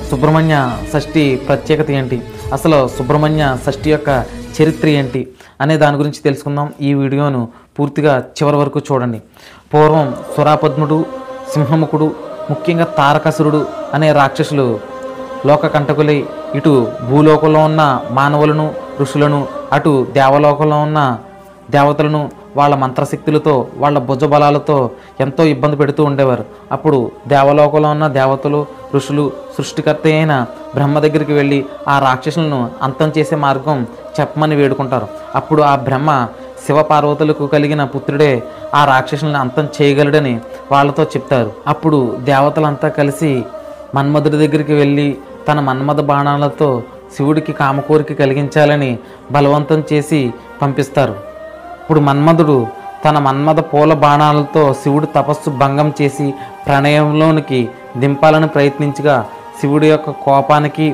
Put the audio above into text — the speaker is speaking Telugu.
సుబ్రహ్మణ్య షష్ఠి ప్రత్యేకత ఏంటి, అసలు సుబ్రహ్మణ్య షష్ఠి యొక్క చరిత్ర ఏంటి అనే దాని గురించి తెలుసుకుందాం. ఈ వీడియోను పూర్తిగా చివరి వరకు చూడండి. పూర్వం సురాపద్ముడు, సింహముఖుడు, ముఖ్యంగా తారకాసురుడు అనే రాక్షసులు లోకకంటకులై ఇటు భూలోకంలో ఉన్న మానవులను, ఋషులను, అటు దేవలోకంలో ఉన్న దేవతలను వాళ్ళ మంత్రశక్తులతో, వాళ్ళ భుజబలాలతో ఎంతో ఇబ్బంది పెడుతూ ఉండేవారు. అప్పుడు దేవలోకంలో ఉన్న దేవతలు, ఋషులు, సృష్టికర్త అయిన బ్రహ్మ దగ్గరికి వెళ్ళి ఆ రాక్షసులను అంతం చేసే మార్గం చెప్పమని వేడుకుంటారు. అప్పుడు ఆ బ్రహ్మ శివపార్వతులకు కలిగిన పుత్రుడే ఆ రాక్షసులను అంతం చేయగలడని వాళ్ళతో చెప్తారు. అప్పుడు దేవతలంతా కలిసి మన్మధుడి దగ్గరికి వెళ్ళి తన మన్మథ బాణాలతో శివుడికి కామకోరిక కలిగించాలని బలవంతం చేసి పంపిస్తారు. ఇప్పుడు మన్మధుడు తన మన్మథ పూల బాణాలతో శివుడి తపస్సు భంగం చేసి ప్రణయంలోనికి దింపాలని ప్రయత్నించగా శివుడి యొక్క కోపానికి